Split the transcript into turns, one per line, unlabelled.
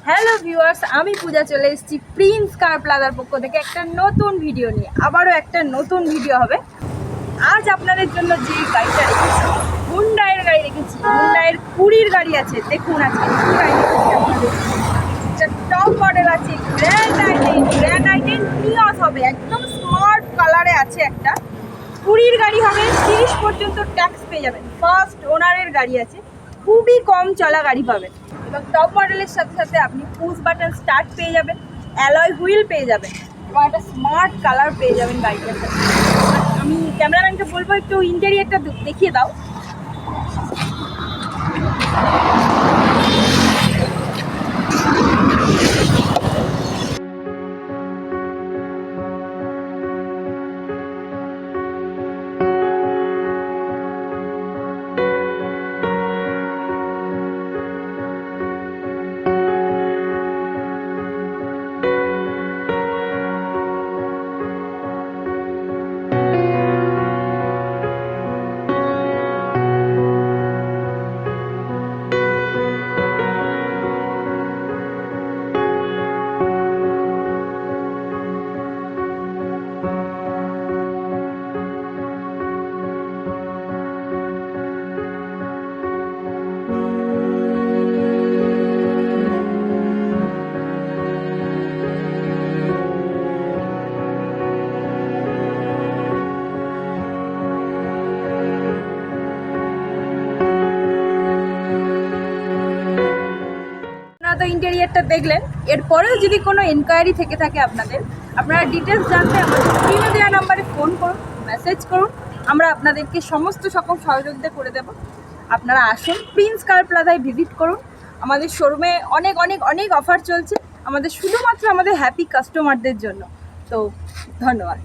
Hello viewers, আমি পূজা চলে এসেছি প্রিন্স কার প্লাজার পক্ষ থেকে একটা নতুন ভিডিও নিয়ে। আবারও একটা নতুন ভিডিও হবে। আজ আপনাদের জন্য যে গাড়িটা রেখেছি, হুন্ডাইয়ের গাড়ি রেখেছি। হুন্ডাইয়ের 20 গাড়ি আছে। দেখুন আজকে কি গাড়ি রেখেছি আপনাদের। একটা টপ মডেল আছে, গ্র্যান্ড আইটেন নিয়স হবে, একদম স্মার্ট কালারে আছে। একটা 20 গাড়ি হবে, 30 পর্যন্ত ট্যাক্স পেয়ে যাবেন। ফার্স্ট ওনারের গাড়ি আছে, খুবই কম চলা গাড়ি পাবেন। এবং টপ মডেলের সাথে সাথে আপনি পুশ বাটন স্টার্ট পেয়ে যাবেন, অ্যালয় হুইল পেয়ে যাবেন এবং একটা স্মার্ট কালার পেয়ে যাবেন গাড়িটার সাথে। আমি ক্যামেরাম্যানকে বলবো একটু ইন্টেরিয়রটা দেখিয়ে দাও। তো ইন্টেরিয়রটা দেখলেন। এরপরেও যদি কোনো এনকোয়ারি থেকে থাকে আপনারা ডিটেলস জানতে আমাদের স্ক্রিনে দেওয়া নাম্বারে ফোন করুন, মেসেজ করুন। আমরা আপনাদেরকে সমস্ত রকম সহযোগিতা করে দেব। আপনারা আসুন, প্রিন্স কার প্লাজায় ভিজিট করুন। আমাদের শোরুমে অনেক অনেক অনেক অফার চলছে, শুধুমাত্র আমাদের হ্যাপি কাস্টমারদের জন্য। তো ধন্যবাদ।